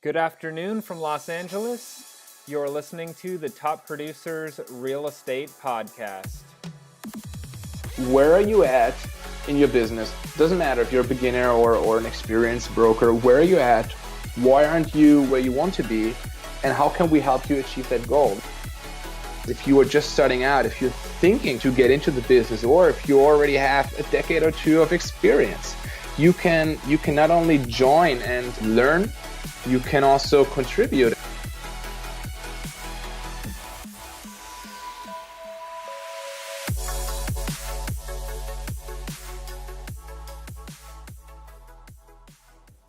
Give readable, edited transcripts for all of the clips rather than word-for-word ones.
Good afternoon from Los Angeles. You're listening to the Top Producers Real Estate Podcast. Where are you at in your business? Doesn't matter if you're a beginner or an experienced broker. Where are you at? Why aren't you where you want to be? And how can we help you achieve that goal? If you are just starting out, if you're thinking to get into the business, or if you already have a decade or two of experience, you can not only join and learn, you can also contribute.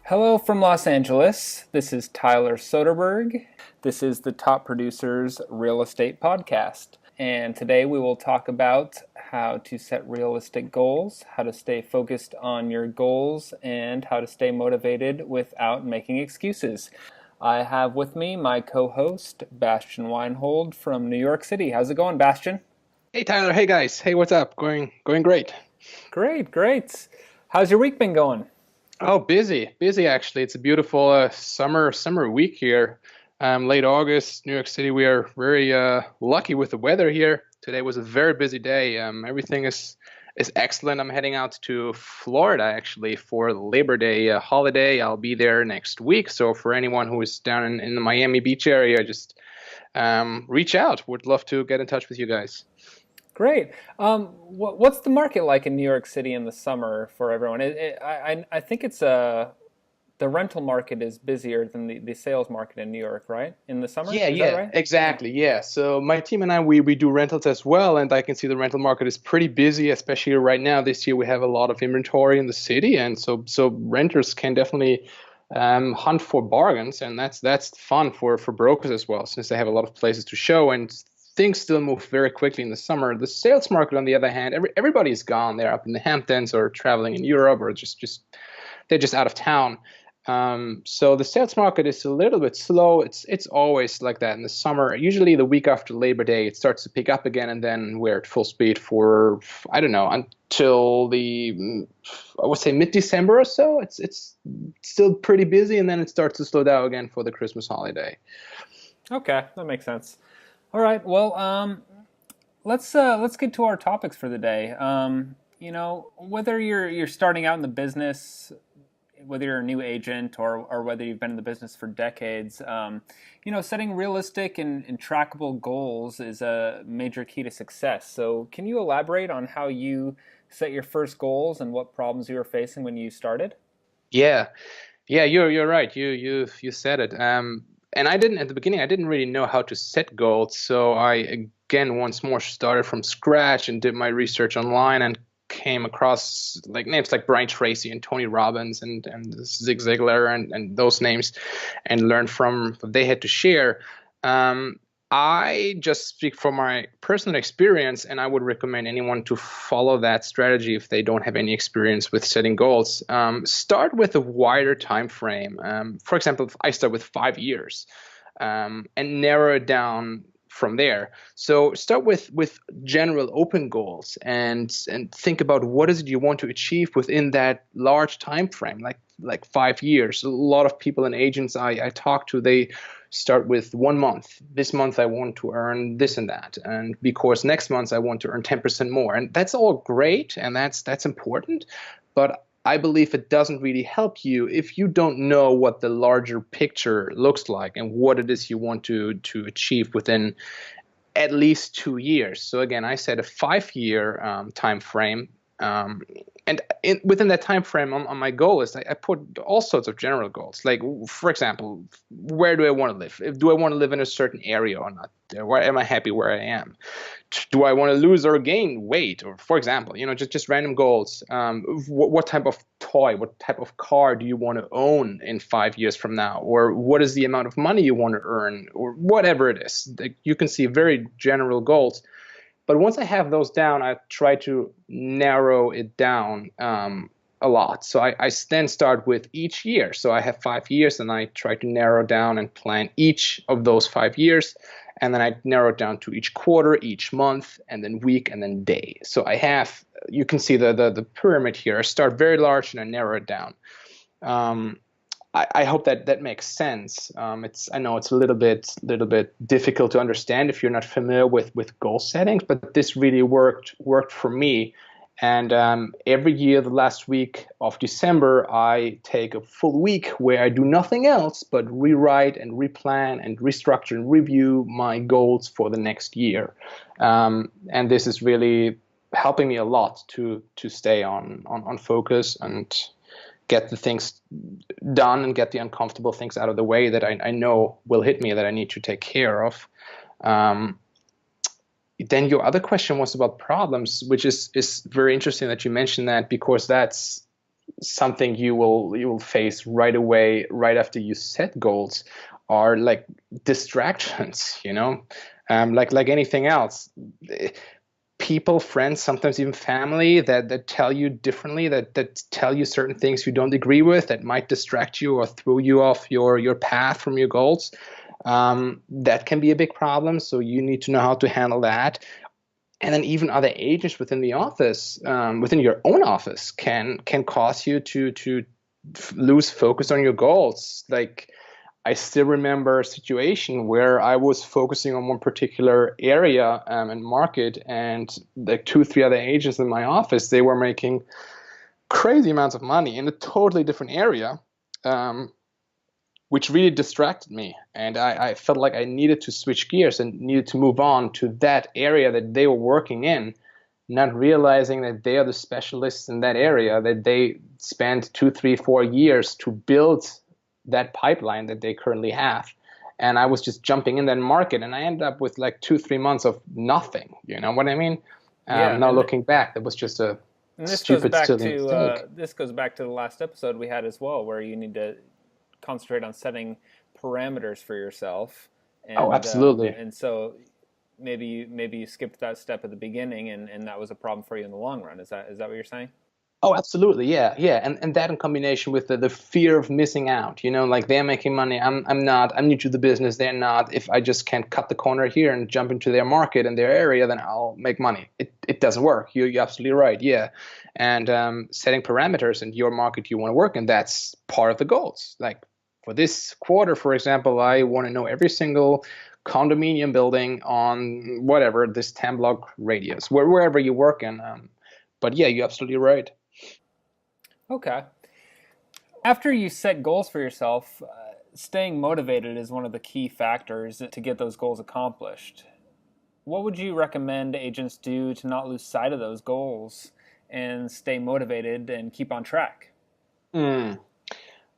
Hello from Los Angeles. This is Tyler Soderberg. This is the Top Producers Real Estate Podcast. And today we will talk about how to set realistic goals, how to stay focused on your goals, and how to stay motivated without making excuses. I have with me my co-host, Bastian Weinhold from New York City. How's it going, Bastian? Hey, Tyler. Hey, guys. Hey, what's up? Going great. Great. How's your week been going? Oh, busy actually. It's a beautiful summer week here. Late August, New York City. We are very lucky with the weather here. Today was a very busy day. Everything is excellent. I'm heading out to Florida actually for the Labor Day holiday. I'll be there next week. So for anyone who is down in the Miami Beach area, just reach out. Would love to get in touch with you guys. Great. What's the market like in New York City in the summer for everyone? I think it's the rental market is busier than the sales market in New York, right? In the summer? Yeah, Is that right? exactly. Yeah. So my team and I, we do rentals as well, and I can see the rental market is pretty busy, especially right now. This year we have a lot of inventory in the city, and so renters can definitely hunt for bargains, and that's fun for brokers as well, since they have a lot of places to show, and things still move very quickly in the summer. The sales market, on the other hand, everybody's gone. They're up in the Hamptons or traveling in Europe, or just they're just out of town. So the sales market is a little bit slow. It's always like that in the summer. Usually the week after Labor Day, it starts to pick up again, and then we're at full speed for, I don't know, until I would say mid-December or so. It's still pretty busy, and then it starts to slow down again for the Christmas holiday. Okay, that makes sense. All right. Well, let's get to our topics for the day. Whether you're starting out in the business, whether you're a new agent or whether you've been in the business for decades, setting realistic and trackable goals is a major key to success. So can you elaborate on how you set your first goals and what problems you were facing when you started? Yeah, you're right. You said it. And at the beginning, I didn't really know how to set goals. So I, again, once more started from scratch and did my research online and came across names like Brian Tracy and Tony Robbins and Zig Ziglar and those names, and learned from what they had to share. I just speak from my personal experience, and I would recommend anyone to follow that strategy if they don't have any experience with setting goals. Start with a wider time frame. For example, I start with 5 years, and narrow it down from there. So start with general open goals and think about what is it you want to achieve within that large time frame, like 5 years. A lot of people and agents I talk to, they start with 1 month. This month I want to earn this and that, and because next month I want to earn 10% more. And that's all great, and that's important, but I believe it doesn't really help you if you don't know what the larger picture looks like and what it is you want to achieve within at least 2 years. So again, I said a 5-year time frame. And within that time frame, on my goal list, I put all sorts of general goals. Like, for example, where do I want to live? Do I want to live in a certain area or not? Where am I happy where I am? Do I want to lose or gain weight? Or, for example, just random goals. What type of toy, what type of car do you want to own in 5 years from now? Or what is the amount of money you want to earn? Or whatever it is. You can see very general goals. But once I have those down, I try to narrow it down a lot. So I then start with each year. So I have 5 years, and I try to narrow down and plan each of those 5 years. And then I narrow it down to each quarter, each month, and then week, and then day. So you can see the pyramid here. I start very large and I narrow it down. I hope that that makes sense. I know it's a little bit difficult to understand if you're not familiar with goal settings, but this really worked for me. And every year, the last week of December, I take a full week where I do nothing else but rewrite and replan and restructure and review my goals for the next year. And this is really helping me a lot to stay on focus and get the things done and get the uncomfortable things out of the way that I know will hit me that I need to take care of. Um, then your other question was about problems, which is very interesting that you mentioned that, because that's something you will face right away, right after you set goals, are like distractions, like anything else. People, friends, sometimes even family that tell you differently, that tell you certain things you don't agree with, that might distract you or throw you off your path from your goals. That can be a big problem. So you need to know how to handle that. And then even other agents within the office, within your own office, can cause you to lose focus on your goals. Like, I still remember a situation where I was focusing on one particular area and market, and like two, three other agents in my office, they were making crazy amounts of money in a totally different area, um, which really distracted me. And I felt like I needed to switch gears and needed to move on to that area that they were working in, not realizing that they are the specialists in that area, that they spent 2, 3, 4 years to build that pipeline that they currently have. And I was just jumping in that market, and I ended up with like 2, 3 months of nothing. You know what I mean? Yeah, Now looking back, that was just a and stupid, silly mistake. this goes back to the last episode we had as well, where you need to concentrate on setting parameters for yourself, Oh, absolutely. and so maybe you skipped that step at the beginning, and that was a problem for you in the long run. Is that what you're saying? Oh, absolutely. Yeah, yeah. And that in combination with the fear of missing out, like they're making money. I'm not. I'm new to the business. They're not. If I just can't cut the corner here and jump into their market and their area, then I'll make money. It doesn't work. You're absolutely right. Yeah. And setting parameters in your market you want to work in, that's part of the goals. Like for this quarter, for example, I want to know every single condominium building on whatever this 10 block radius, wherever you work in. But yeah, you're absolutely right. Okay. After you set goals for yourself, staying motivated is one of the key factors to get those goals accomplished. What would you recommend agents do to not lose sight of those goals and stay motivated and keep on track? Mm,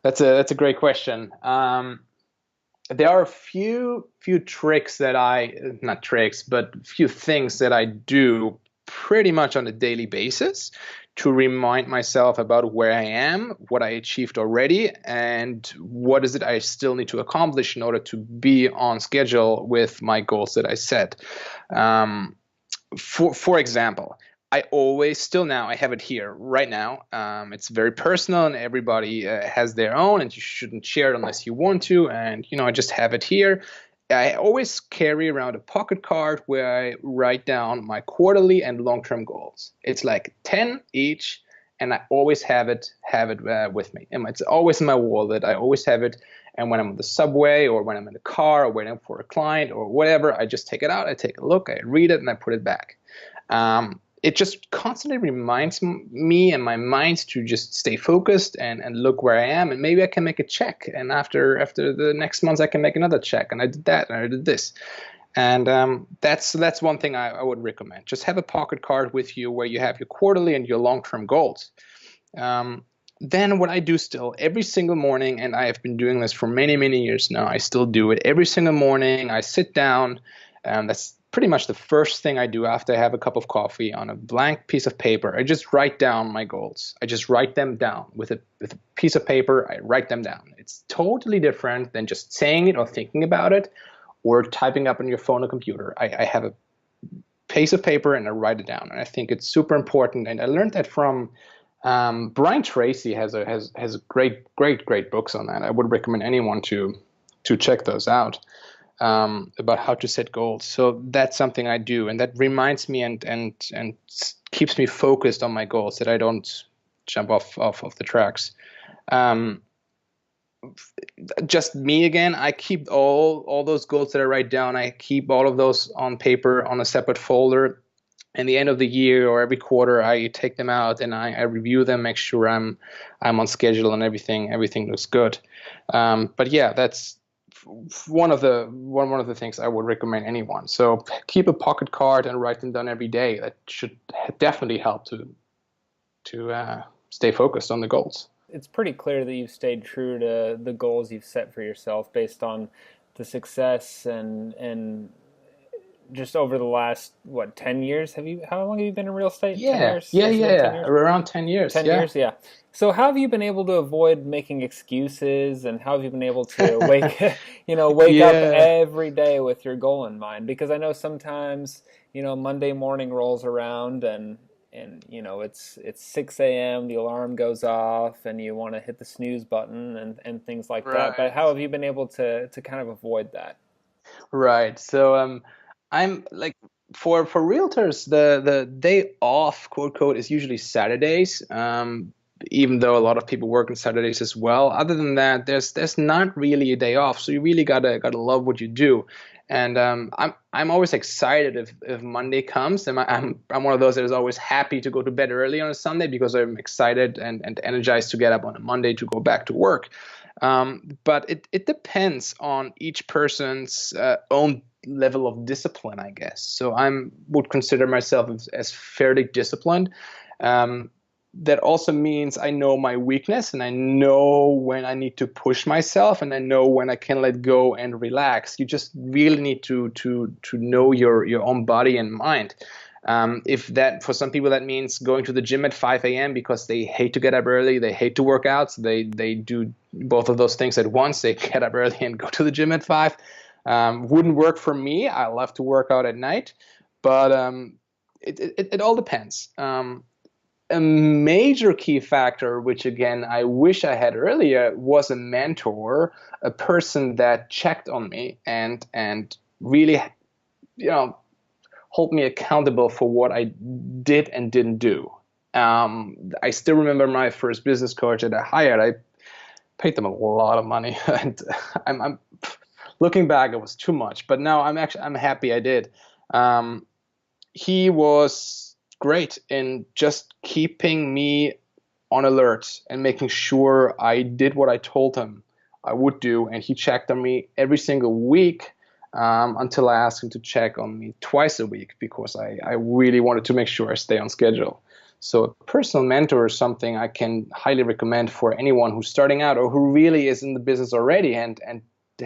that's a great question. There are a few tricks that I not tricks, but few things that I do pretty much on a daily basis to remind myself about where I am, what I achieved already, and what is it I still need to accomplish in order to be on schedule with my goals that I set. Um, for example, I always still now I have it here right now. It's very personal, and everybody has their own, and you shouldn't share it unless you want to. And I just have it here. I always carry around a pocket card where I write down my quarterly and long-term goals. It's like 10 each, and I always have it with me. And it's always in my wallet. I always have it. And when I'm on the subway or when I'm in the car or waiting for a client or whatever, I just take it out, I take a look, I read it, and I put it back. It just constantly reminds me and my mind to just stay focused and look where I am, and maybe I can make a check. And after the next month, I can make another check. And I did that, and I did this, and that's one thing I would recommend. Just have a pocket card with you where you have your quarterly and your long-term goals. Then what I do still every single morning, and I have been doing this for many, many years now, I still do it every single morning. I sit down, and that's pretty much the first thing I do after I have a cup of coffee. On a blank piece of paper, I just write down my goals. I just write them down with a piece of paper. I write them down. It's totally different than just saying it or thinking about it or typing up on your phone or computer. I have a piece of paper and I write it down. And I think it's super important. And I learned that from Brian Tracy has a great books on that. I would recommend anyone to check those out, about how to set goals. So that's something I do, and that reminds me and keeps me focused on my goals, that I don't jump off the tracks. just me again, I keep all those goals that I write down. I keep all of those on paper on a separate folder. And the end of the year or every quarter, I take them out and I review them, make sure I'm on schedule and everything looks good. But yeah, that's one of the things I would recommend anyone. So keep a pocket card and write them down every day. That should definitely help to stay focused on the goals. It's pretty clear that you've stayed true to the goals you've set for yourself based on the success and just over the last, what, 10 years? How long have you been in real estate? 10 Yeah, years? yeah, Has it yeah, been 10 yeah. years? Around 10 years. 10 Yeah. years, yeah. So how have you been able to avoid making excuses, and how have you been able to wake up Yeah. every day with your goal in mind? Because I know sometimes, Monday morning rolls around and it's 6 a.m., the alarm goes off and you want to hit the snooze button and things like that. But Right. how have you been able to kind of avoid that? Right. So I'm like for realtors, the day off, quote quote, is usually Saturdays. Even though a lot of people work on Saturdays as well. Other than that, there's not really a day off. So you really gotta love what you do. And I'm always excited if Monday comes. And I'm one of those that is always happy to go to bed early on a Sunday because I'm excited and energized to get up on a Monday to go back to work. But it depends on each person's own level of discipline, I guess. So would consider myself as fairly disciplined. That also means I know my weakness and I know when I need to push myself and I know when I can let go and relax. You just really need to know your own body and mind. If that for some people that means going to the gym at 5 a.m. because they hate to get up early, they hate to work out, so they do both of those things at once. They get up early and go to the gym at 5. Wouldn't work for me. I love to work out at night, but it all depends. A major key factor, which again I wish I had earlier, was a mentor, a person that checked on me and really, hold me accountable for what I did and didn't do. I still remember my first business coach that I hired. I paid them a lot of money, and I'm looking back, it was too much. But now I'm happy I did. He was great in just keeping me on alert and making sure I did what I told him I would do, and he checked on me every single week until I asked him to check on me twice a week because I really wanted to make sure I stay on schedule. So a personal mentor is something I can highly recommend for anyone who's starting out or who really is in the business already and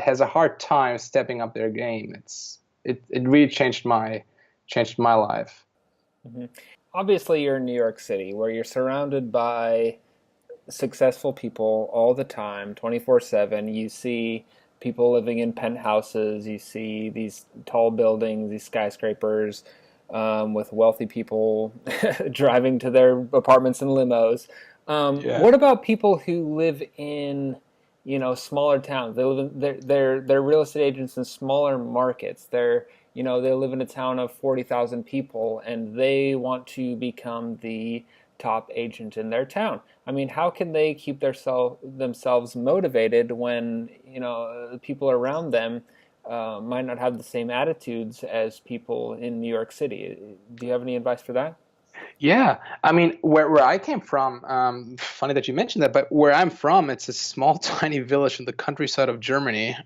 has a hard time stepping up their game. It really changed my life. Hmm. Obviously, you're in New York City, where you're surrounded by successful people all the time, 24/7. You see people living in penthouses, you see these tall buildings, these skyscrapers, with wealthy people driving to their apartments in limos. Yeah. What about people who live in, smaller towns? They live in they're real estate agents in smaller markets. They live in a town of 40,000 people and they want to become the top agent in their town. I mean, how can they keep themselves motivated when, the people around them might not have the same attitudes as people in New York City? Do you have any advice for that? Yeah, I mean, where I came from, funny that you mentioned that, but where I'm from, it's a small, tiny village in the countryside of Germany.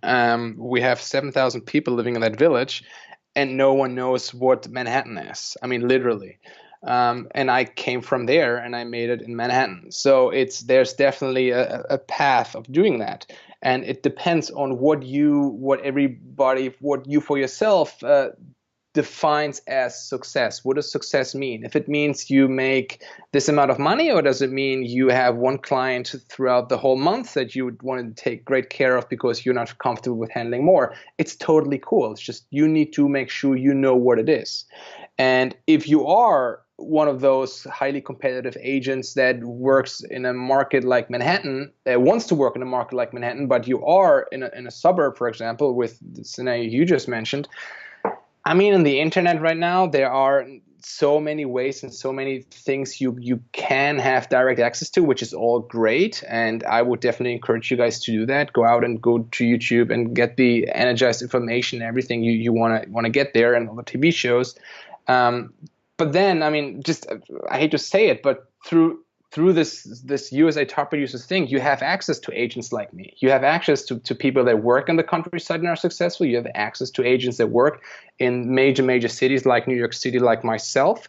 We have 7,000 people living in that village, and no one knows what Manhattan is. I mean, literally. And I came from there, and I made it in Manhattan. So there's definitely a path of doing that, and it depends on what you for yourself defines as success. What does success mean? If it means you make this amount of money, or does it mean you have one client throughout the whole month that you would want to take great care of because you're not comfortable with handling more? It's totally cool. It's just you need to make sure you know what it is. And if you are one of those highly competitive agents that works in a market like Manhattan, that wants to work in a market like Manhattan, but you are in a suburb, for example, with the scenario you just mentioned, I mean, on the internet right now, there are so many ways and so many things you can have direct access to, which is all great. And I would definitely encourage you guys to do that. Go out and go to YouTube and get the energized information, everything you want to get there, and all the TV shows. But then, I mean, just I hate to say it, but through this USA top producers thing, you have access to agents like me. You have access to people that work in the countryside and are successful. You have access to agents that work in major cities like New York City, like myself.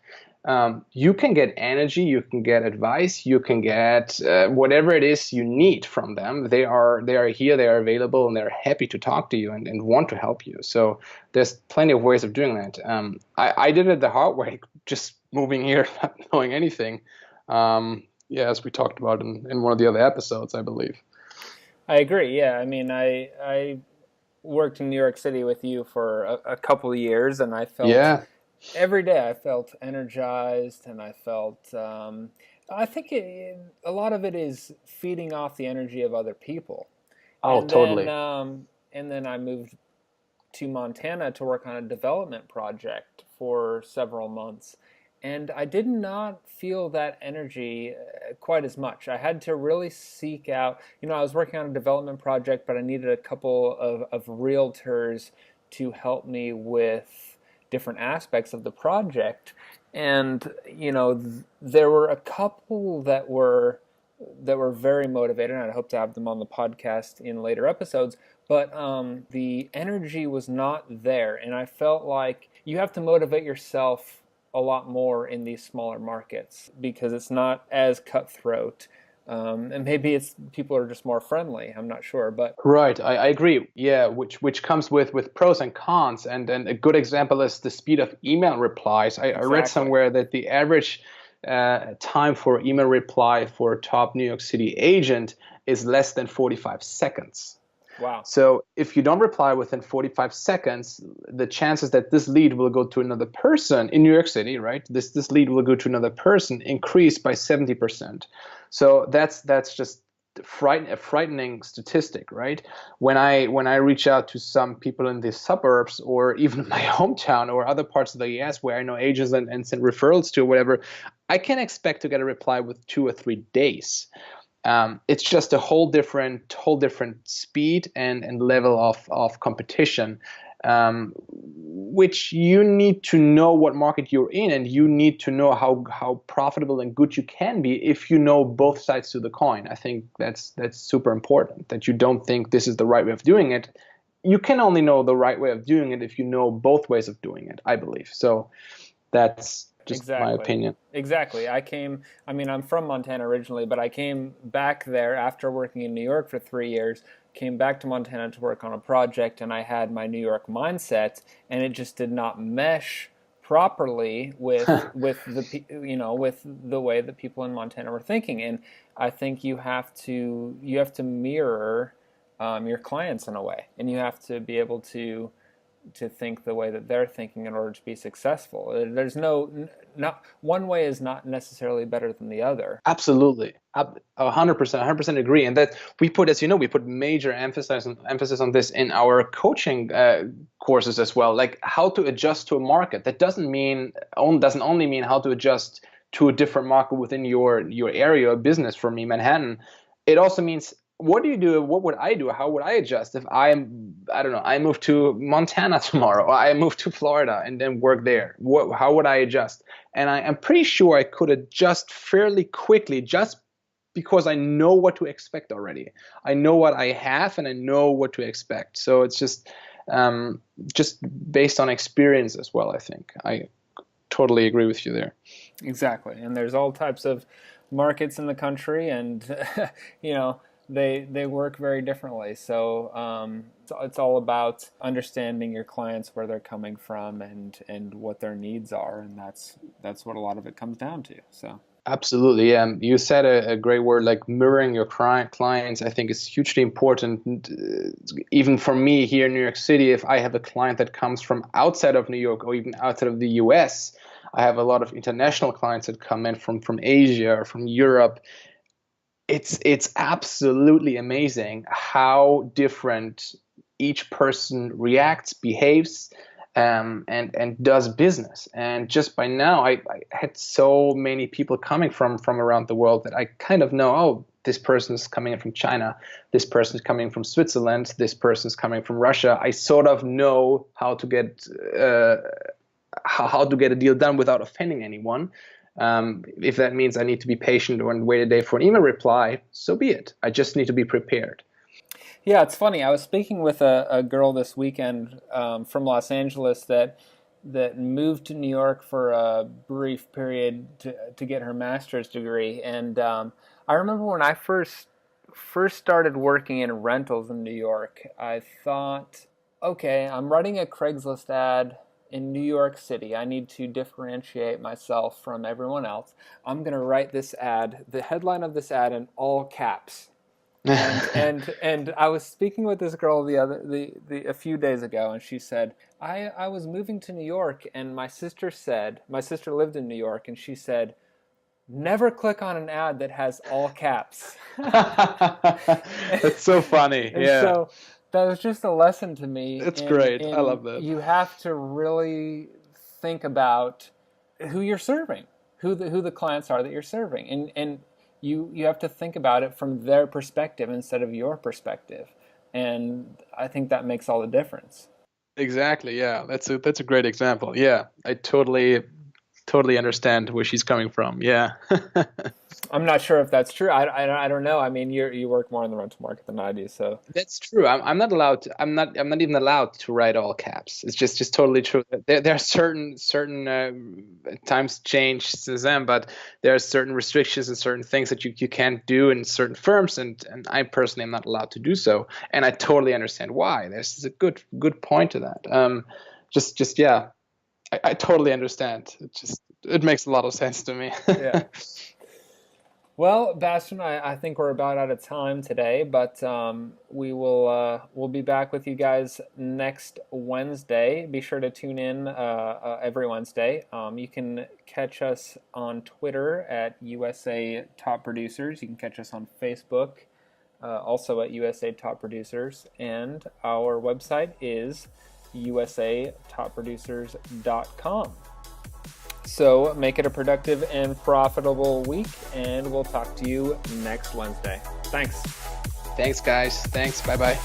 You can get energy, you can get advice, you can get whatever it is you need from them. They are here, they are available, and they're happy to talk to you and want to help you. So there's plenty of ways of doing that. I did it the hard way, just moving here, not knowing anything. Yeah, as we talked about in one of the other episodes, I believe. I agree. Yeah, I mean, I worked in New York City with you for a couple of years, and I felt Yeah. every day I felt energized, and I felt. I think a lot of it is feeding off the energy of other people, Oh, and then totally. I moved to Montana to work on a development project for several months. And I did not feel that energy quite as much. I had to really seek out, I was working on a development project, but I needed a couple of realtors to help me with different aspects of the project. And, there were a couple that were very motivated, and I hope to have them on the podcast in later episodes. But the energy was not there, and I felt like you have to motivate yourself a lot more in these smaller markets because it's not as cutthroat. And maybe it's people are just more friendly. I'm not sure, but Right, I agree. Yeah, which comes with pros and cons, and a good example is the speed of email replies. I read exactly. somewhere that the average time for email reply for a top New York City agent is less than 45 seconds. Wow. So if you don't reply within 45 seconds, the chances that this lead will go to another person in New York City, right? This lead will go to another person increase by 70%. So that's just a frightening statistic, right? When I reach out to some people in the suburbs or even my hometown or other parts of the US where I know agents and send referrals to or whatever, I can expect to get a reply with 2 or 3 days. It's just a whole different speed and level of competition, which you need to know what market you're in, and you need to know how profitable and good you can be if you know both sides to the coin. I think that's super important, that you don't think this is the right way of doing it. You can only know the right way of doing it if you know both ways of doing it, I believe. So that's just my Exactly. opinion. Exactly. I'm from Montana originally, but I came back there after working in New York for 3 years, came back to Montana to work on a project, and I had my New York mindset, and it just did not mesh properly with the way that people in Montana were thinking. And I think you have to mirror your clients in a way, and you have to be able to think the way that they're thinking in order to be successful. There's not one way is not necessarily better than the other. Absolutely, 100%, agree. And that we put, as you know, we put major emphasis on this in our coaching courses as well. Like how to adjust to a market. That doesn't only mean how to adjust to a different market within your area of business. For me, Manhattan, it also means what do you do? What would I do? How would I adjust if I don't know, I move to Montana tomorrow, or I move to Florida and then work there? How would I adjust? And I'm pretty sure I could adjust fairly quickly just because I know what to expect already. I know what I have and I know what to expect. So it's just based on experience as well, I think. I totally agree with you there. Exactly. And there's all types of markets in the country, and you know they work very differently. So it's all about understanding your clients, where they're coming from, and what their needs are, and that's what a lot of it comes down to. So. Absolutely. You said a great word, like mirroring your clients. I think is hugely important. Even for me here in New York City, if I have a client that comes from outside of New York or even outside of the US, I have a lot of international clients that come in from Asia or from Europe. It's absolutely amazing how different each person reacts, behaves, and does business. And just by now, I had so many people coming from around the world that I kind of know, oh, this person is coming in from China, this person is coming from Switzerland, this person is coming from Russia. I sort of know how to get a deal done without offending anyone. If that means I need to be patient and wait a day for an email reply, so be it. I just need to be prepared. Yeah, it's funny. I was speaking with a girl this weekend from Los Angeles that moved to New York for a brief period to get her master's degree. And I remember when I first started working in rentals in New York, I thought, okay, I'm writing a Craigslist ad in New York City. I need to differentiate myself from everyone else. I'm going to write this ad, the headline of this ad in all caps. And I was speaking with this girl a few days ago, and she said, I was moving to New York, and my sister lived in New York, and she said, never click on an ad that has all caps. That's so funny. Yeah. So that was just a lesson to me. It's great. I love that. You have to really think about who you're serving, who the clients are that you're serving, and you have to think about it from their perspective instead of your perspective. And I think that makes all the difference. Exactly. Yeah. That's a great example. Yeah. I totally understand where she's coming from. Yeah. I'm not sure if that's true. I don't know. I mean, you work more in the rental market than I do, so That's true. I'm not allowed to. I'm not even allowed to write all caps. It's just totally true. There are certain times change since then, but there are certain restrictions and certain things that you can't do in certain firms, and I personally am not allowed to do so. And I totally understand why. There's a good point to that. Just yeah, I totally understand. It makes a lot of sense to me. yeah. Well, Bastian, I think we're about out of time today, but we'll be back with you guys next Wednesday. Be sure to tune in every Wednesday. You can catch us on Twitter at USA Top Producers. You can catch us on Facebook, also at USA Top Producers, and our website is usatopproducers.com. So make it a productive and profitable week, and we'll talk to you next Wednesday. Thanks. Thanks, guys. Thanks. Bye-bye.